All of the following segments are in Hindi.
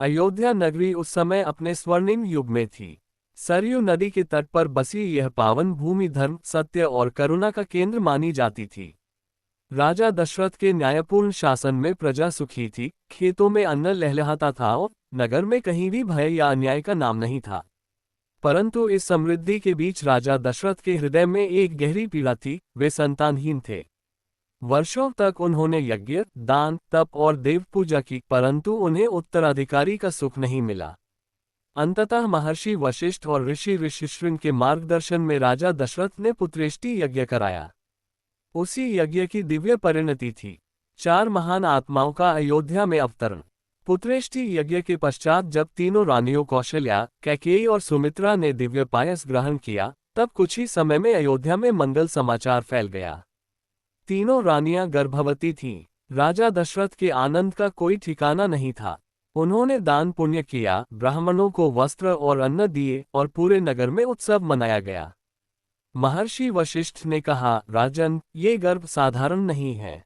अयोध्या नगरी उस समय अपने स्वर्णिम युग में थी। सरयू नदी के तट पर बसी यह पावन भूमि धर्म, सत्य और करुणा का केंद्र मानी जाती थी। राजा दशरथ के न्यायपूर्ण शासन में प्रजा सुखी थी, खेतों में अन्न लहलहाता था और नगर में कहीं भी भय या अन्याय का नाम नहीं था। परंतु इस समृद्धि के बीच राजा दशरथ के हृदय में एक गहरी पीड़ा थी। वे संतानहीन थे। वर्षों तक उन्होंने यज्ञ, दान, तप और देव पूजा की, परंतु उन्हें उत्तराधिकारी का सुख नहीं मिला। अंततः महर्षि वशिष्ठ और ऋषि ऋषिशृंग के मार्गदर्शन में राजा दशरथ ने पुत्रेष्टि यज्ञ कराया। उसी यज्ञ की दिव्य परिणति थी 4 महान आत्माओं का अयोध्या में अवतरण। पुत्रेष्टि यज्ञ के पश्चात जब तीनों रानियों कौशल्या, कैकेयी और सुमित्रा ने दिव्य पायस ग्रहण किया, तब कुछ ही समय में अयोध्या में मंगल समाचार फैल गया। तीनों रानियां गर्भवती थीं। राजा दशरथ के आनंद का कोई ठिकाना नहीं था। उन्होंने दान पुण्य किया, ब्राह्मणों को वस्त्र और अन्न दिए और पूरे नगर में उत्सव मनाया गया। महर्षि वशिष्ठ ने कहा, राजन, ये गर्भ साधारण नहीं है।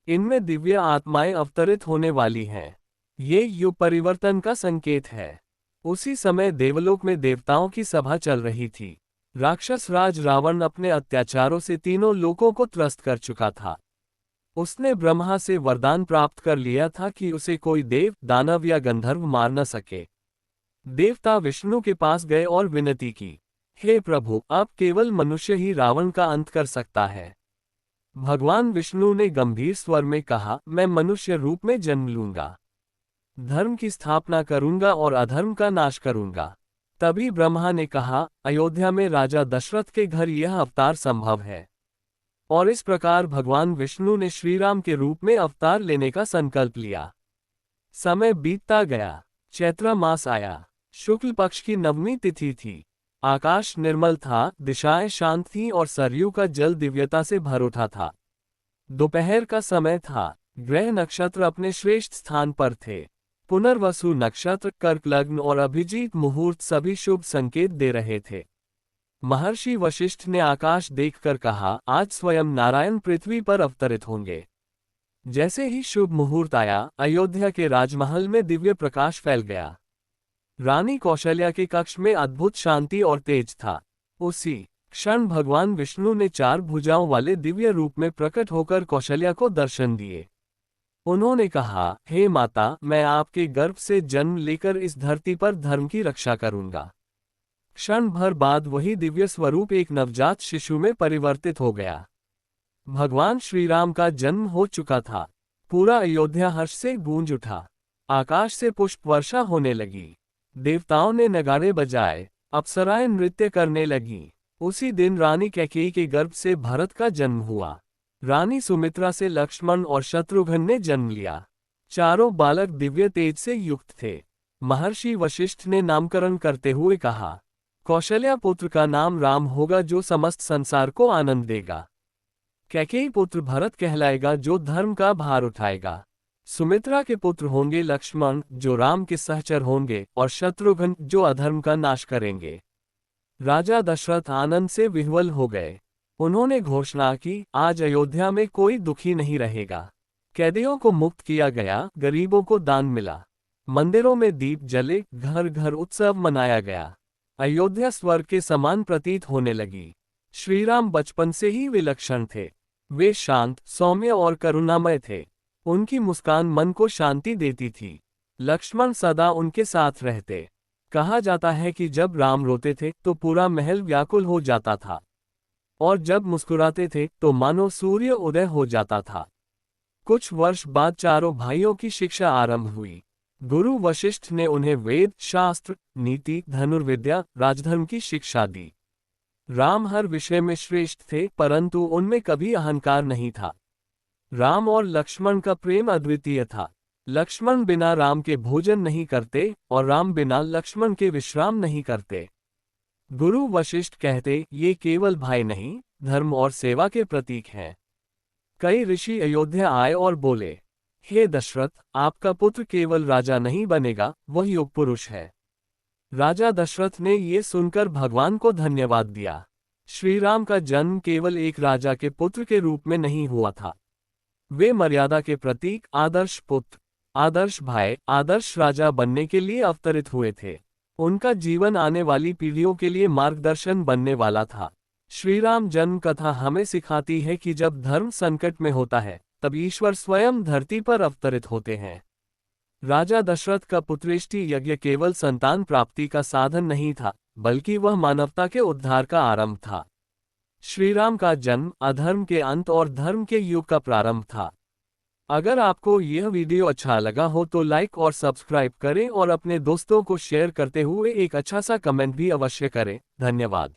इनमें दिव्य आत्माएं अवतरित होने वाली हैं। ये युग परिवर्तन का संकेत है। उसी समय देवलोक में देवताओं की सभा चल रही थी। राक्षस राज रावण अपने अत्याचारों से तीनों लोकों को त्रस्त कर चुका था। उसने ब्रह्मा से वरदान प्राप्त कर लिया था कि उसे कोई देव, दानव या गंधर्व मार न सके। देवता विष्णु के पास गए और विनती की, हे प्रभु, अब केवल मनुष्य ही रावण का अंत कर सकता है। भगवान विष्णु ने गंभीर स्वर में कहा, मैं मनुष्य रूप में जन्म लूंगा, धर्म की स्थापना करूंगा और अधर्म का नाश करूंगा। तभी ब्रह्मा ने कहा, अयोध्या में राजा दशरथ के घर यह अवतार संभव है। और इस प्रकार भगवान विष्णु ने श्रीराम के रूप में अवतार लेने का संकल्प लिया। समय बीतता गया। चैत्र मास आया। शुक्ल पक्ष की नवमी तिथि थी। आकाश निर्मल था, दिशाएं शांत थीं और सरयू का जल दिव्यता से भर उठा था। दोपहर का समय था। ग्रह नक्षत्र अपने श्रेष्ठ स्थान पर थे। पुनर्वसु नक्षत्र, कर्क लग्न और अभिजीत मुहूर्त सभी शुभ संकेत दे रहे थे। महर्षि वशिष्ठ ने आकाश देखकर कहा, आज स्वयं नारायण पृथ्वी पर अवतरित होंगे। जैसे ही शुभ मुहूर्त आया, अयोध्या के राजमहल में दिव्य प्रकाश फैल गया। रानी कौशल्या के कक्ष में अद्भुत शांति और तेज था। उसी क्षण भगवान विष्णु ने 4 भुजाओं वाले दिव्य रूप में प्रकट होकर कौशल्या को दर्शन दिए। उन्होंने कहा, हे माता, मैं आपके गर्भ से जन्म लेकर इस धरती पर धर्म की रक्षा करूंगा। क्षण भर बाद वही दिव्य स्वरूप एक नवजात शिशु में परिवर्तित हो गया। भगवान श्रीराम का जन्म हो चुका था। पूरा अयोध्या हर्ष से गूंज उठा। आकाश से पुष्प वर्षा होने लगी। देवताओं ने नगाड़े बजाए, अप्सराएं नृत्य करने लगीं। उसी दिन रानी कैकेयी के गर्भ से भरत का जन्म हुआ। रानी सुमित्रा से लक्ष्मण और शत्रुघ्न ने जन्म लिया। चारों बालक दिव्य तेज से युक्त थे। महर्षि वशिष्ठ ने नामकरण करते हुए कहा, कौशल्या पुत्र का नाम राम होगा जो समस्त संसार को आनंद देगा। कैकेयी पुत्र भरत कहलाएगा जो धर्म का भार उठाएगा। सुमित्रा के पुत्र होंगे लक्ष्मण जो राम के सहचर होंगे और शत्रुघ्न जो अधर्म का नाश करेंगे। राजा दशरथ आनंद से विह्वल हो गए। उन्होंने घोषणा की, आज अयोध्या में कोई दुखी नहीं रहेगा। कैदियों को मुक्त किया गया, गरीबों को दान मिला, मंदिरों में दीप जले, घर घर उत्सव मनाया गया। अयोध्या स्वर्ग के समान प्रतीत होने लगी। श्रीराम बचपन से ही विलक्षण थे। वे शांत, सौम्य और करुणामय थे। उनकी मुस्कान मन को शांति देती थी। लक्ष्मण सदा उनके साथ रहते। कहा जाता है कि जब राम रोते थे तो पूरा महल व्याकुल हो जाता था, और जब मुस्कुराते थे तो मानो सूर्य उदय हो जाता था। कुछ वर्ष बाद चारों भाइयों की शिक्षा आरंभ हुई। गुरु वशिष्ठ ने उन्हें वेद, शास्त्र, नीति, धनुर्विद्या, राजधर्म की शिक्षा दी। राम हर विषय में श्रेष्ठ थे, परंतु उनमें कभी अहंकार नहीं था। राम और लक्ष्मण का प्रेम अद्वितीय था। लक्ष्मण बिना राम के भोजन नहीं करते और राम बिना लक्ष्मण के विश्राम नहीं करते। गुरु वशिष्ठ कहते, ये केवल भाई नहीं, धर्म और सेवा के प्रतीक हैं। कई ऋषि अयोध्या आए और बोले, हे दशरथ, आपका पुत्र केवल राजा नहीं बनेगा, वह युग पुरुष है। राजा दशरथ ने ये सुनकर भगवान को धन्यवाद दिया। श्रीराम का जन्म केवल एक राजा के पुत्र के रूप में नहीं हुआ था। वे मर्यादा के प्रतीक, आदर्श पुत्र, आदर्श भाई आदर्श राजा बनने के लिए अवतरित हुए थे। उनका जीवन आने वाली पीढ़ियों के लिए मार्गदर्शन बनने वाला था। श्री राम जन्म कथा हमें सिखाती है कि जब धर्म संकट में होता है तब ईश्वर स्वयं धरती पर अवतरित होते हैं। राजा दशरथ का पुत्रेष्टि यज्ञ केवल संतान प्राप्ति का साधन नहीं था, बल्कि वह मानवता के उद्धार का आरंभ था। श्री राम का जन्म अधर्म के अंत और धर्म के युग का प्रारंभ था। अगर आपको यह वीडियो अच्छा लगा हो तो लाइक और सब्सक्राइब करें और अपने दोस्तों को शेयर करते हुए एक अच्छा सा कमेंट भी अवश्य करें। धन्यवाद।